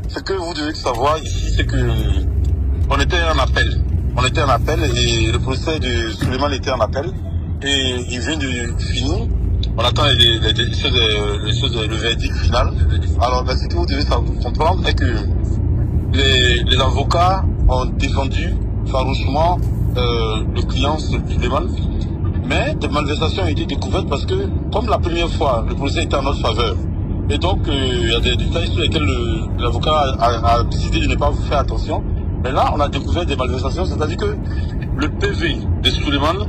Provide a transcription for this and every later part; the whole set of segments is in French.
ce que vous devez savoir ici, c'est que on était en appel. On était en appel et le procès de Souleymane était en appel. Et il vient de finir. On attend le verdict final. Alors, ce que vous devez comprendre est que les avocats ont défendu farouchement le client Souleymane. Mais des malversations ont été découvertes parce que, comme la première fois, le procès était en notre faveur. Et donc, il y a des détails sur lesquels l'avocat a décidé de ne pas faire attention. Mais là, on a découvert des malversations, c'est-à-dire que le PV de Souleymane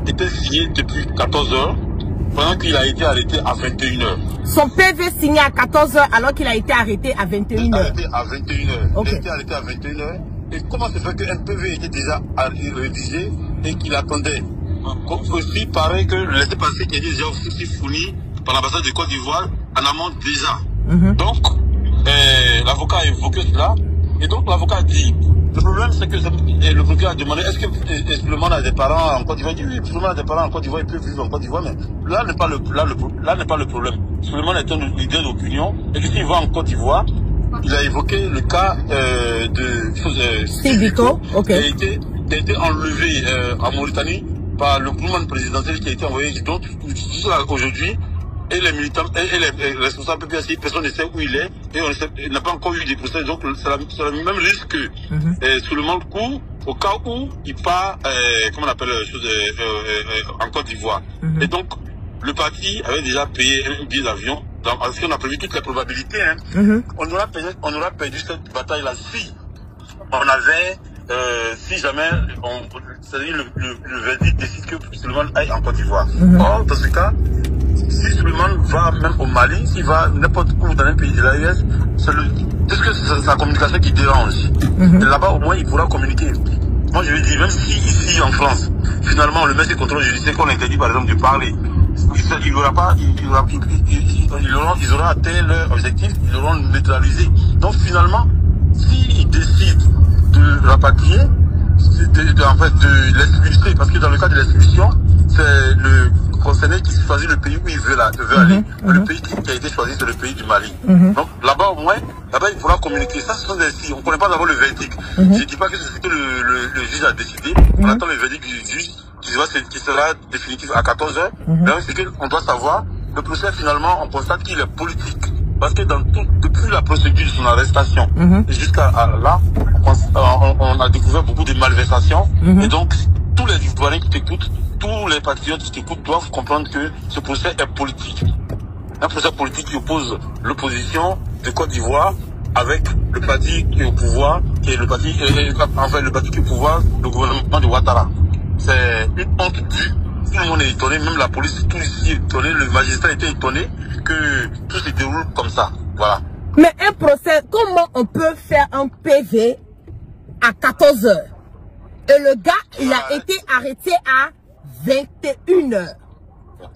était signé depuis 14 h pendant qu'il a été arrêté à 21 h. Son PV signé à 14 h alors qu'il a été arrêté à 21 h. Il a été arrêté à 21 h. Okay. Il a été arrêté à 21 h. Et comment se fait qu'un PV était déjà rédigé et qu'il attendait? Aussi, pareil que le laissez-passer qui est déjà aussi fourni par l'ambassade de Côte d'Ivoire en amont déjà. Donc, l'avocat a évoqué cela. Et donc, l'avocat a dit, le problème c'est que le procureur a demandé, est-ce que Souleymane a des parents en Côte d'Ivoire? Il dit, oui, Souleymane a des parents en Côte d'Ivoire, il peut vivre en Côte d'Ivoire, mais là n'est pas le problème. Souleymane est un leader d'opinion, et que s'il va en Côte d'Ivoire, il a évoqué le cas de Sidiko, ok. qui a été enlevé en Mauritanie par le gouvernement présidentiel qui a été envoyé. Donc, aujourd'hui, et les militants et les responsables PPSI, personne ne sait où il est et on n'a pas encore eu des procès. Donc c'est le même risque que Souleymane court au cas où il part, comment on appelle en Côte d'Ivoire. Et donc le parti avait déjà payé un billet d'avion. Parce qu'on a prévu toutes les probabilités. On aura perdu cette bataille-là si on avait, si jamais, c'est-à-dire le verdict décide que Souleymane aille en Côte d'Ivoire. Or, dans ce cas, si Souleymane va même au Mali, s'il va n'importe où dans un pays de l'AES, c'est sa communication qui dérange. Et là-bas, au moins, il pourra communiquer. Moi, je lui dis, même si ici, en France, finalement, on le met sous contrôle judiciaire, qu'on interdit, par exemple, de parler, ils auront atteint leur objectif, ils auront neutralisé. Donc, finalement, s'ils décident de rapatrier, en fait, de l'expulser, parce que dans le cas de l'expulsion, c'est le concerné qui choisit le pays où il veut aller. Le pays qui a été choisi, c'est le pays du Mali. Donc là-bas, au moins, là-bas, il pourra communiquer. Ça, ce sont des signes. On ne connaît pas d'abord le verdict. Je ne dis pas que c'est ce que le juge a décidé. On attend le verdict du juge qui sera définitif à 14 h. Mais c'est qu'on doit savoir, le procès, finalement, on constate qu'il est politique. Parce que depuis la procédure de son arrestation jusqu'à là, on a découvert beaucoup de malversations. Et donc, tous les Ivoiriens qui t'écoutent, tous les patriotes qui t'écoutent doivent comprendre que ce procès est politique. Un procès politique qui oppose l'opposition de Côte d'Ivoire avec le parti qui est au pouvoir, qui est le parti qui est au pouvoir, le gouvernement de Ouattara. C'est une honte due. Tout le monde est étonné, même la police, tout ici est étonné, le magistrat était étonné que tout se déroule comme ça. Voilà. Mais un procès, comment on peut faire un PV à 14 h? Et le gars, il a été arrêté à 21 h.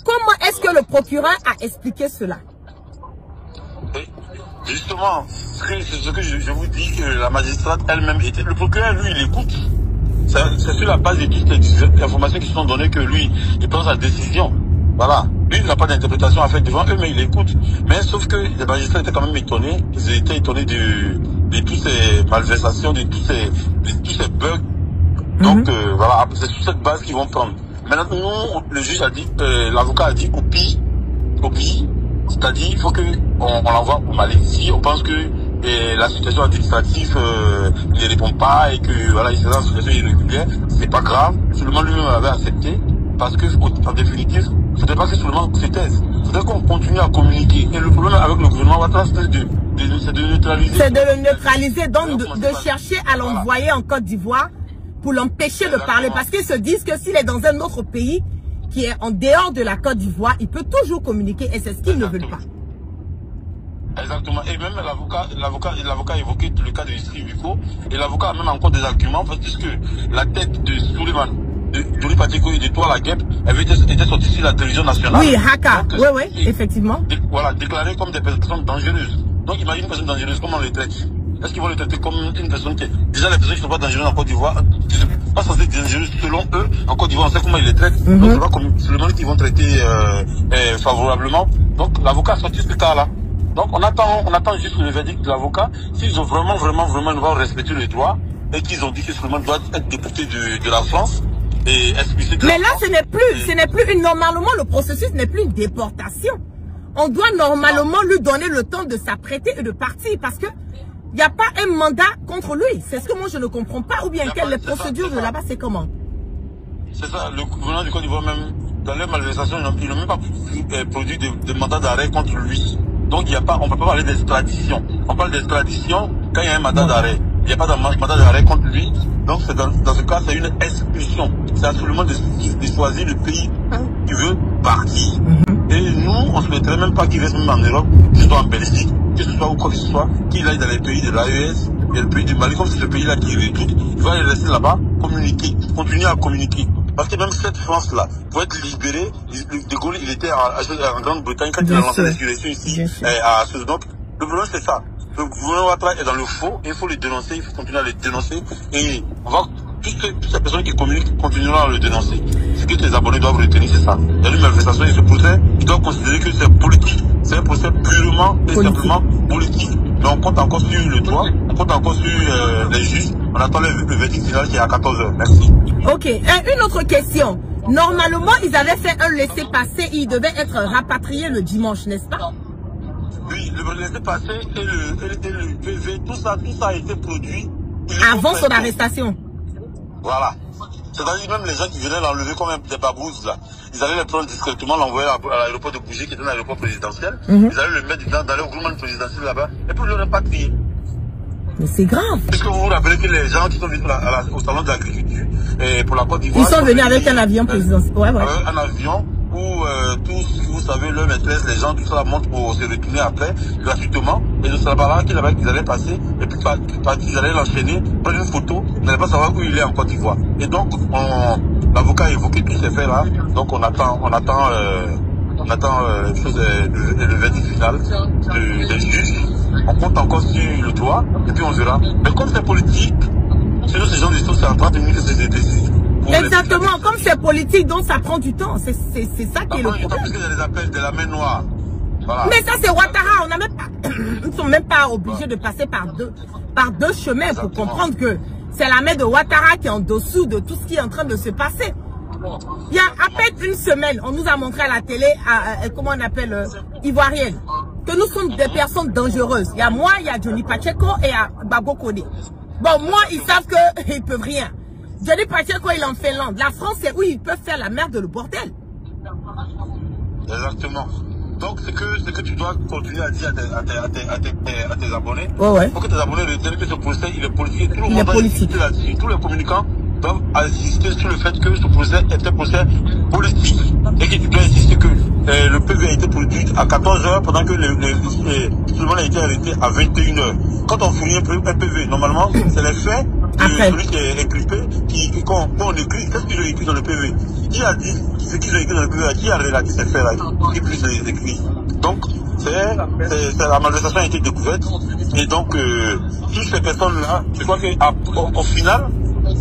Comment est-ce que le procureur a expliqué cela? Justement, c'est ce que je vous dis, que la magistrate elle-même était... Le procureur, lui, il écoute. C'est sur la base de toutes les informations qui sont données que lui, il prend sa décision. Voilà. Lui, il n'a pas d'interprétation à faire devant eux, mais il écoute. Mais sauf que les magistrats étaient quand même étonnés. Ils étaient étonnés de toutes ces malversations, de tous ces bugs. Donc, voilà, c'est sur cette base qu'ils vont prendre. Maintenant, nous, le juge a dit, l'avocat a dit copie, c'est-à-dire, il faut qu'on l'envoie au Mali. Si on pense que la situation administrative ne répond pas et que voilà, il est dans une situation irrégulière, c'est pas grave. Souleymane lui-même avait accepté parce que, en définitive, il ne faudrait pas que Souleymane se taise. Il faudrait qu'on continue à communiquer. Et le problème avec le gouvernement Ouattara, c'est de neutraliser. C'est de le neutraliser, donc de chercher à l'envoyer en Côte d'Ivoire pour l'empêcher de parler. Parce qu'ils se disent que s'il est dans un autre pays qui est en dehors de la Côte d'Ivoire, il peut toujours communiquer et c'est ce qu'ils ne veulent pas. Exactement. Et même l'avocat a évoqué le cas de Sidiko. Et l'avocat a même encore des arguments parce que la tête de Souleymane, de Johnny Patiko et de Toi la Guêpe avait été sortie sur la télévision nationale. Oui, Haka. Oui, effectivement. Voilà, déclarée comme des personnes dangereuses. Donc imagine une personne dangereuse, comment on les traite? Est-ce qu'ils vont les traiter comme une personne qui est... Déjà, les personnes qui ne sont pas dangereuses en Côte d'Ivoire, ne sont pas censées être dangereuses selon eux. En Côte d'Ivoire, on sait comment ils les traitent. Donc, c'est pas comme Souleymane qu'ils vont traiter favorablement. Donc, l'avocat a sorti ce cas-là. Donc on attend juste le verdict de l'avocat. S'ils ont vraiment respecté le droit et qu'ils ont dit que Souleymane doit être déporté de la France et expulsé de la France. Mais là, ce n'est plus une, normalement, le processus n'est plus une déportation. On doit normalement lui donner le temps de s'apprêter et de partir parce que il n'y a pas un mandat contre lui. C'est ce que moi je ne comprends pas. Ou bien quelle procédure de là-bas, c'est comment? C'est ça, le gouvernement du Côte d'Ivoire même, dans les malversations, ils n'ont même pas produit de mandat d'arrêt contre lui. Donc il y a pas, on ne peut pas parler d'extradition. On parle d'extradition quand il y a un mandat d'arrêt. Il n'y a pas de mandat d'arrêt contre lui. Donc dans ce cas, c'est une expulsion. C'est absolument de choisir le pays qui veut partir. Et nous, on ne souhaiterait même pas qu'il reste même en Europe, que ce soit en Belgique, que ce soit où quoi que ce soit, qu'il aille dans les pays de l'AES, et le pays du Mali, comme c'est ce pays-là qui redoute, il va rester là-bas, communiquer, continuer à communiquer. Parce que même cette France-là, pour être libérée, De Gaulle, il était en Grande-Bretagne quand il a lancé l'insurrection ici, à Sousse. Donc, le problème c'est ça. Le gouvernement Ouattara est dans le faux, il faut le dénoncer, il faut continuer à le dénoncer, et on va, toutes ces personnes qui communiquent continueront à le dénoncer. Ce que tes abonnés doivent retenir, c'est ça. Il y a une manifestation, il se procès, ils doivent considérer que c'est politique, c'est un procès purement et simplement politique. Mais on compte encore sur le droit, on compte encore sur les juges, on attend le verdict final qui est à 14h. Merci. Ok, une autre question. Normalement, ils avaient fait un laissez-passer, ils devaient être rapatriés le dimanche, n'est-ce pas? Oui, le laissez-passer et le PV, tout ça a été produit avant son arrestation. Voilà. C'est-à-dire même les gens qui venaient l'enlever comme des babouses là, ils allaient les prendre discrètement, l'envoyer à l'aéroport de Bougie qui était un aéroport présidentiel, ils allaient le mettre dans le gouvernement présidentiel là-bas, et puis le rapatrier. Mais c'est grave. Est-ce que vous vous rappelez que les gens qui sont venus au salon de l'agriculture pour la Côte d'Ivoire, ils sont venus avec un avion présidentiel. Ouais. Avec un avion où tous, vous savez, leur maîtresse, les gens, tout ça monte pour se retourner après, gratuitement. Et de ce là qu'ils allaient passer, et puis ils allaient l'enchaîner, prendre une photo, ils n'allaient pas savoir où il est en Côte d'Ivoire. Et donc, l'avocat a évoqué tous ces faits-là, donc on attend le verdict final des juges. On compte encore sur le droit, et puis on verra. Mais comme c'est politique, c'est nous, ces gens du tout, c'est en train de venir que c'est décisif. Exactement, comme c'est politique, donc ça prend du temps. C'est ça qui est le problème. Parce qu'il y a des appels de la main noire. Voilà. Mais ça, c'est Ouattara. Ils ne sont même pas obligés de passer par deux chemins. Exactement. Pour comprendre que c'est la main de Ouattara qui est en dessous de tout ce qui est en train de se passer. Il y a à peine une semaine, on nous a montré à la télé, comment on appelle, ivoirienne, que nous sommes des personnes dangereuses. Il y a moi, il y a Johnny Pacheco et il y a Gbagbo Koné. Bon, moi, ils savent qu'ils ne peuvent rien. Johnny Pacheco, il est en Finlande. La France, c'est où ils peuvent faire la merde, le bordel. Exactement. Donc, c'est que tu dois continuer à dire à tes abonnés. Ouais. Pour que tes abonnés retiennent que ce procès, il est politique. Tout le monde doit insister là-dessus. Tous les communicants doivent insister sur le fait que ce procès est un procès politique. Et que tu dois insister que le PV a été produit à 14h pendant que Souleymane a été arrêté à 21h. Quand on fournit un PV, normalement, c'est les faits de celui qui est inculpé, quand on écrit, qu'est-ce qu'ils ont écrit dans le PV? Qui a dit ce qu'ils ont écrit dans le PV? Qui a relaté ces faits-là? Qui puisse les écrire? Donc, la malversation a été découverte. Et donc, toutes ces personnes-là, je crois qu'au final,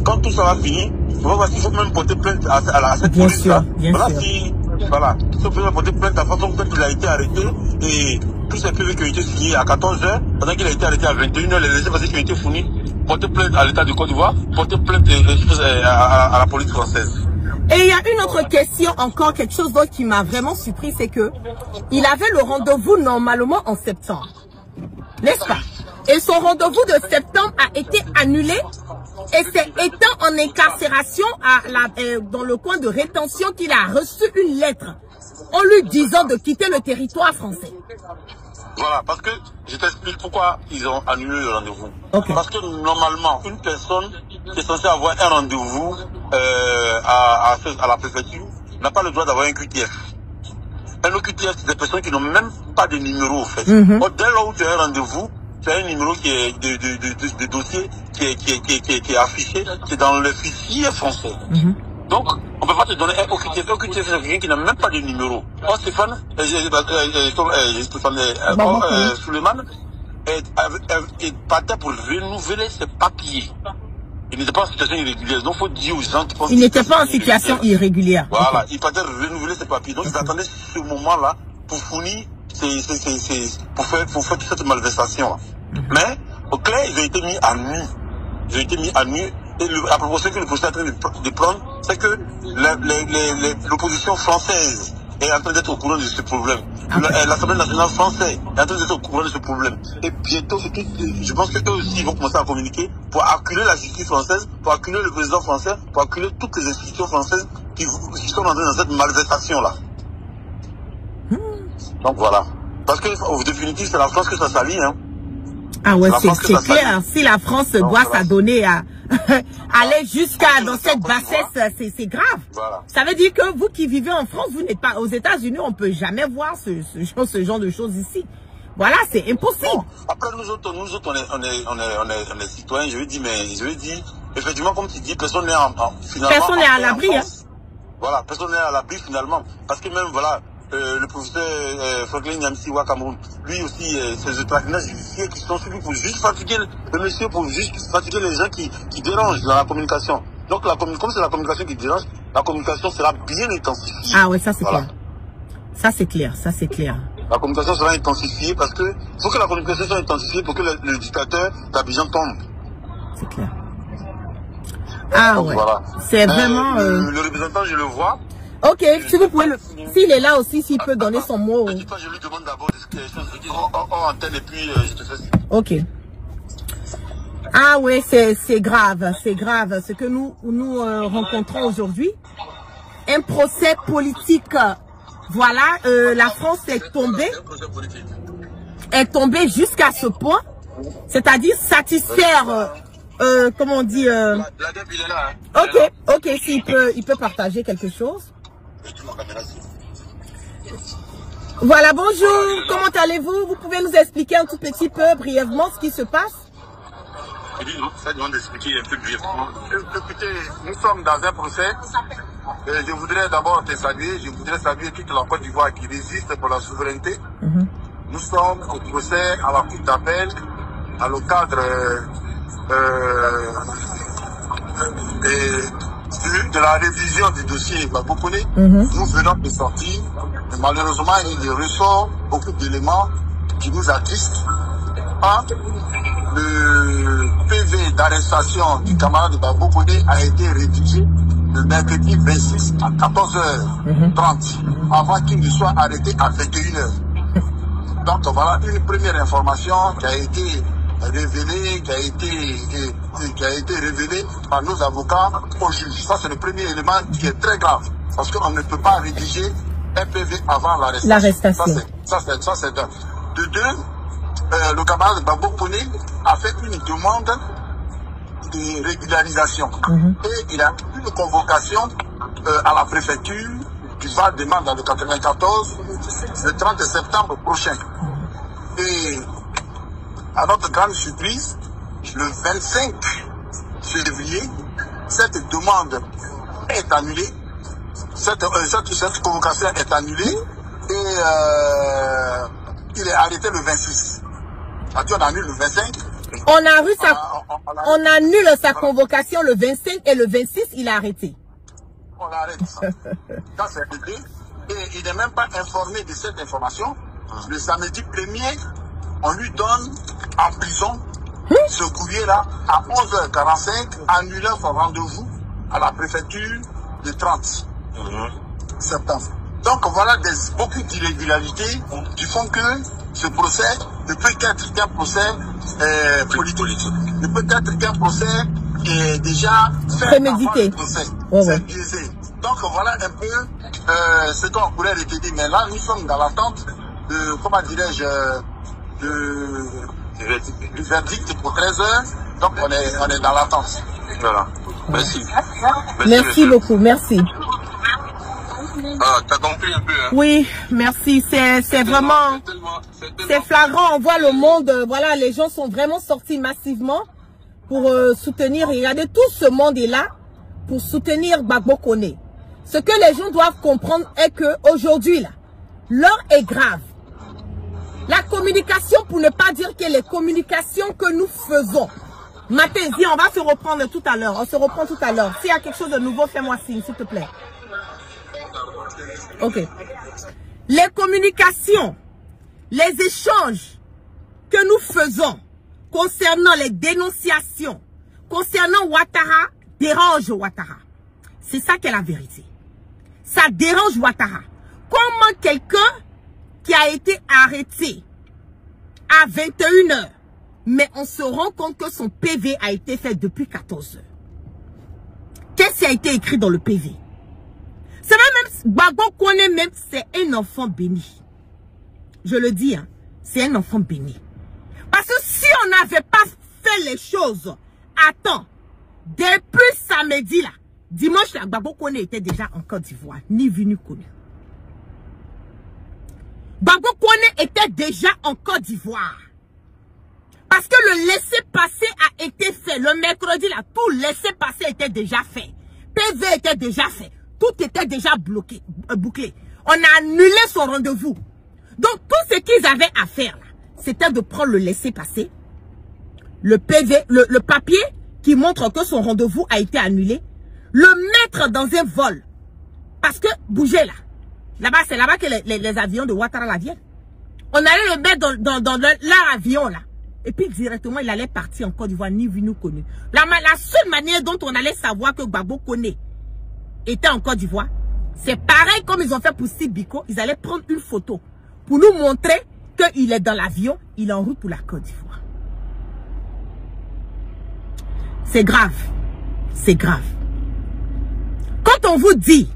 quand tout ça va finir, il faut même porter plainte à cette police-là. Voilà, il faut même porter plainte à la façon dont il a été arrêté. Et tous ces PV qui ont été signés à 14h, pendant qu'il a été arrêté à 21h, les laissez-passer qui ont été fournis, porter plainte à l'État du Côte d'Ivoire, porter plainte à la police française. Et il y a une autre question encore, quelque chose d'autre qui m'a vraiment surpris, c'est que il avait le rendez-vous normalement en septembre, n'est-ce pas? Et son rendez-vous de septembre a été annulé. Et c'est étant en incarcération dans le coin de rétention qu'il a reçu une lettre en lui disant de quitter le territoire français. Voilà, parce que je t'explique pourquoi ils ont annulé le rendez-vous. Okay. Parce que normalement, une personne qui est censée avoir un rendez-vous à la préfecture n'a pas le droit d'avoir un QTF. Un QTF, c'est des personnes qui n'ont même pas de numéro, en fait. Dès lors où tu as un rendez-vous, tu as un numéro qui est de dossier qui est affiché, qui est dans le fichier français. Donc, on ne peut pas te donner un OQTF. Un OQTF, c'est quelqu'un qui n'a même pas de numéro. Or, Souleymane partait pour renouveler ses papiers. Il n'était pas en situation irrégulière. Donc, il faut dire aux gens qui pensent... Il n'était pas en situation irrégulière. Voilà, il partait renouveler ses papiers. Donc, ils attendaient ce moment-là pour fournir pour faire toute cette malversation. Mais, au clair, ils ont été mis à nu. Ils ont été mis à nu. Et la proposition que le procès est en train de prendre, c'est que l'opposition française est en train d'être au courant de ce problème. L'Assemblée nationale française est en train d'être au courant de ce problème. Et bientôt, je pense qu'eux aussi vont commencer à communiquer pour acculer la justice française, pour acculer le président français, pour acculer toutes les institutions françaises qui sont entrées dans cette malversation-là. Donc voilà. Parce que, au définitif, c'est la France que ça salit, hein. Ah ouais, c'est clair. Si la France doit s'adonner à aller jusqu'à dans cette bassesse, c'est grave. Voilà. Ça veut dire que vous qui vivez en France, vous n'êtes pas aux États-Unis, on peut jamais voir ce genre de choses ici. Voilà, c'est impossible. Bon, après nous autres, on est citoyens. Je veux dire, effectivement, comme tu dis, personne n'est finalement. Personne n'est à l'abri, hein. Voilà, personne n'est à l'abri finalement, parce que même voilà. Le professeur Franklin Nyamsi-Wa Cameroun, lui aussi, ces traquinages judiciaires qui sont suivis pour juste fatiguer le monsieur, pour juste fatiguer les gens qui dérangent dans la communication. Donc, comme c'est la communication qui dérange, la communication sera bien intensifiée. Ah oui, ça c'est clair. Ça c'est clair, ça c'est clair. La communication sera intensifiée parce que faut que la communication soit intensifiée pour que le dictateur d'Abidjan tombe. C'est clair. Ah donc, ouais. Voilà. C'est vraiment. Le représentant, je le vois. Ok, si vous pouvez s'il est là aussi, s'il peut donner son mot. Je lui demande d'abord des choses, je dis en antenne et puis je te fais ça. Ok. Ah ouais, c'est grave, ce que nous rencontrons aujourd'hui. Un procès politique. Voilà, la France est tombée jusqu'à ce point, c'est-à-dire satisfaire. Comment on dit Ok, s'il il peut partager quelque chose. Voilà, bonjour, comment allez-vous? Vous pouvez nous expliquer un tout petit peu brièvement ce qui se passe? Ça demande d'expliquer un peu brièvement. Écoutez, nous sommes dans un procès. Je voudrais d'abord te saluer. Je voudrais saluer toute la Côte d'Ivoire qui résiste pour la souveraineté. Nous sommes au procès à la cour d'appel, dans le cadre de la révision du dossier Gbagbo. Nous venons de sortir. Malheureusement, il ressort beaucoup d'éléments qui nous attristent. Le PV d'arrestation du camarade Gbagbo a été rédigé le mercredi 26 à 14h30 avant qu'il ne soit arrêté à 21h. Donc voilà une première information qui a été révélée, qui a été révélée par nos avocats au juge. Ça, c'est le premier élément qui est très grave. Parce qu'on ne peut pas rédiger un PV avant l'arrestation. Ça, c'est d'un. De deux, le camarade Gbagbo a fait une demande de régularisation. Et il a eu une convocation à la préfecture qui va demander dans le 94 le 30 septembre prochain. Et à notre grande surprise, le 25 février, cette demande est annulée. Cette convocation est annulée et il est arrêté le 26. On annule le 25. On annule sa convocation le 25 et le 26, il est arrêté. On arrête ça. Ça, c'est réglé. Et il n'est même pas informé de cette information. Le samedi 1er, on lui donne en prison ce courrier-là à 11h45, annulant son rendez-vous à la préfecture le 30 septembre. Donc voilà beaucoup d'irrégularités qui font que ce procès ne peut qu'être qu'un procès politique. Ne peut être qu'un procès qui est déjà fait prémédité. C'est biaisé. Donc voilà un peu ce qu'on pourrait retenir. Mais là, nous sommes dans l'attente de, comment dirais-je, du verdict pour 13h. Donc on est dans l'attente. Voilà. Merci. Merci beaucoup. Merci. T'as compris un peu, hein? Oui, merci. C'est vraiment, c'est flagrant. On voit le monde. Voilà, les gens sont vraiment sortis massivement pour soutenir. Regardez, tout ce monde est là pour soutenir Gbagbo Koné. Ce que les gens doivent comprendre est que aujourd'hui là, l'heure est grave. La communication, pour ne pas dire que les communications que nous faisons. Mathési, on va se reprendre tout à l'heure. On se reprend tout à l'heure. S'il y a quelque chose de nouveau, fais-moi signe, s'il te plaît. Ok. Les communications les échanges que nous faisons concernant les dénonciations, concernant Ouattara, dérangent Ouattara. C'est ça qu'est la vérité. Ça dérange Ouattara. Comment quelqu'un qui a été arrêté à 21 h, mais on se rend compte que son PV a été fait depuis 14 h. Qu'est-ce qui a été écrit dans le PV? C'est même, Gbagbo connaît même, c'est un enfant béni. Je le dis, hein, c'est un enfant béni. Parce que si on n'avait pas fait les choses à temps, depuis samedi là, dimanche là, Gbagbo Koné était déjà en Côte d'Ivoire, ni vu ni connu. Gbagbo Koné était déjà en Côte d'Ivoire. Parce que le laissez-passer a été fait. Le mercredi là, tout laissez-passer était déjà fait. PV était déjà fait. Tout était déjà bouclé. On a annulé son rendez-vous. Donc tout ce qu'ils avaient à faire là, c'était de prendre le laissez-passer, le PV, le papier qui montre que son rendez-vous a été annulé, le mettre dans un vol. Parce que, bougez là. Là-bas, c'est là-bas que les avions de Ouattara là viennent. On allait le mettre dans leur avion là. Et puis directement, il allait partir en Côte d'Ivoire, ni vu, ni connu. La seule manière dont on allait savoir que Gbagbo Koné était en Côte d'Ivoire, c'est pareil comme ils ont fait pour Sibiko. Ils allaient prendre une photo pour nous montrer qu'il est dans l'avion, il est en route pour la Côte d'Ivoire. C'est grave. C'est grave. Quand on vous dit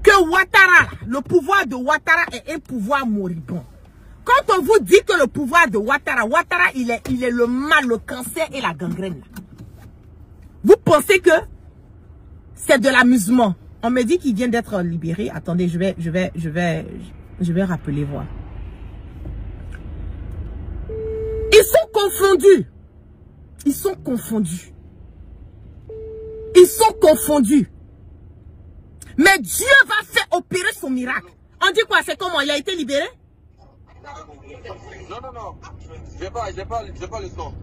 que Ouattara, le pouvoir de Ouattara est un pouvoir moribond. Quand on vous dit que le pouvoir de Ouattara, il est le mal, le cancer et la gangrène. Vous pensez que c'est de l'amusement. On me dit qu'il vient d'être libéré. Attendez, je vais rappeler voir. Ils sont confondus. Ils sont confondus. Ils sont confondus. Mais Dieu va faire opérer son miracle. On dit quoi? C'est comment? Il a été libéré? Non. J'ai pas le son.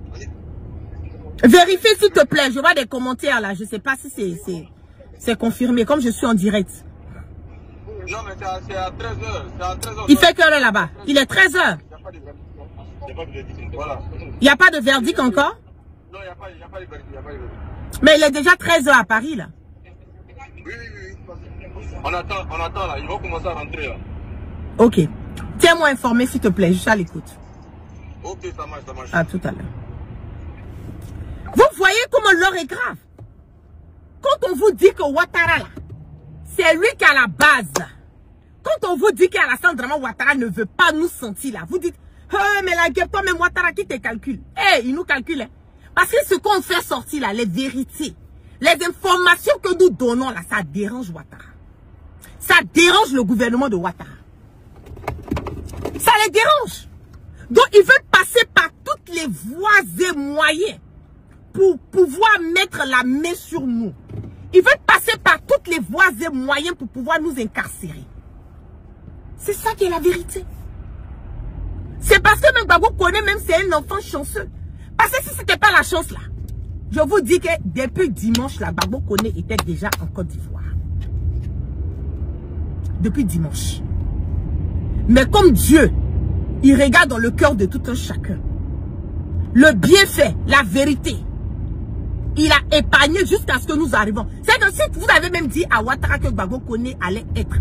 Vérifie s'il te plaît. Je vois des commentaires là. Je sais pas si c'est confirmé. Comme je suis en direct. Non, mais c'est à 13h. Il fait quelle heure là-bas? Il est 13h. Il n'y a pas de verdict encore? Non, il n'y a pas de verdict. Mais il est déjà 13h à Paris là. Oui. On attend là. Ils vont commencer à rentrer là. Ok. Tiens-moi informé s'il te plaît. Je suis à l'écoute. Ok, ça marche. À tout à l'heure. Vous voyez comment l'heure est grave. Quand on vous dit que Ouattara là, c'est lui qui a la base. Quand on vous dit qu'Alassane Ouattara ne veut pas nous sentir là, vous dites, mais la gueule, toi, mais Ouattara qui te calcule. Il nous calcule. Hein. Parce que ce qu'on fait sortir là, les vérités, les informations que nous donnons là, ça dérange Ouattara. Ça dérange le gouvernement de Ouattara. Ça les dérange. Donc, ils veulent passer par toutes les voies et moyens pour pouvoir mettre la main sur nous. Ils veulent passer par toutes les voies et moyens pour pouvoir nous incarcérer. C'est ça qui est la vérité. C'est parce que même Gbagbo Koné, même c'est un enfant chanceux. Parce que si ce n'était pas la chance là, je vous dis que depuis dimanche là, Gbagbo Koné était déjà en Côte d'Ivoire. Depuis dimanche. Mais comme Dieu, il regarde dans le cœur de tout un chacun. Le bienfait, la vérité, il a épargné jusqu'à ce que nous arrivons. C'est ainsi que vous avez même dit à Ouattara que Gbagbo Koné allait être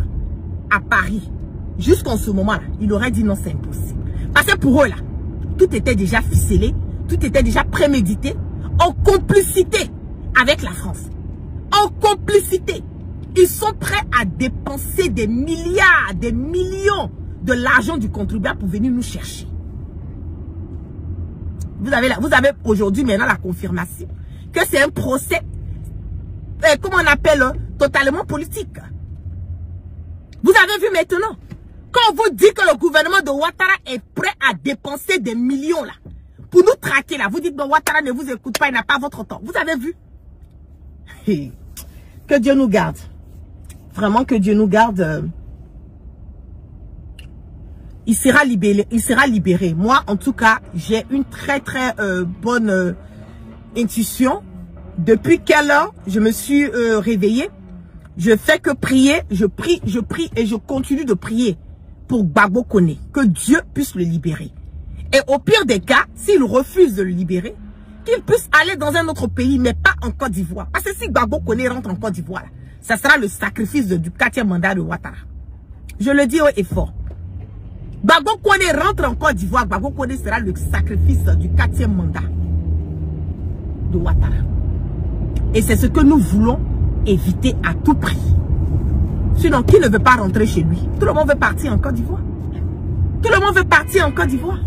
à Paris. Jusqu'en ce moment-là, il aurait dit non, c'est impossible. Parce que pour eux là, tout était déjà ficelé, tout était déjà prémédité, en complicité avec la France. En complicité. Ils sont prêts à dépenser des milliards, des millions de l'argent du contribuable pour venir nous chercher. Vous avez aujourd'hui maintenant la confirmation que c'est un procès, comment on appelle, totalement politique. Vous avez vu maintenant, quand on vous dit que le gouvernement de Ouattara est prêt à dépenser des millions là, pour nous traquer là, vous dites que Ouattara ne vous écoute pas, il n'a pas votre temps. Vous avez vu? Que Dieu nous garde. Vraiment que Dieu nous garde. Il sera libéré. Moi, en tout cas, j'ai une très bonne intuition. Depuis quelle heure je me suis réveillée, je fais que prier, je prie et je continue de prier pour Gbagbo Kone, que Dieu puisse le libérer. Et au pire des cas, s'il refuse de le libérer, qu'il puisse aller dans un autre pays, mais pas en Côte d'Ivoire. Parce que si Gbagbo Kone rentre en Côte d'Ivoire, ça sera le sacrifice du 4e mandat de Ouattara. Je le dis haut et fort. Gbagbo Kone rentre en Côte d'Ivoire, Gbagbo Kone sera le sacrifice du 4e mandat de Ouattara. Et c'est ce que nous voulons éviter à tout prix. Sinon, qui ne veut pas rentrer chez lui? Tout le monde veut partir en Côte d'Ivoire. Tout le monde veut partir en Côte d'Ivoire.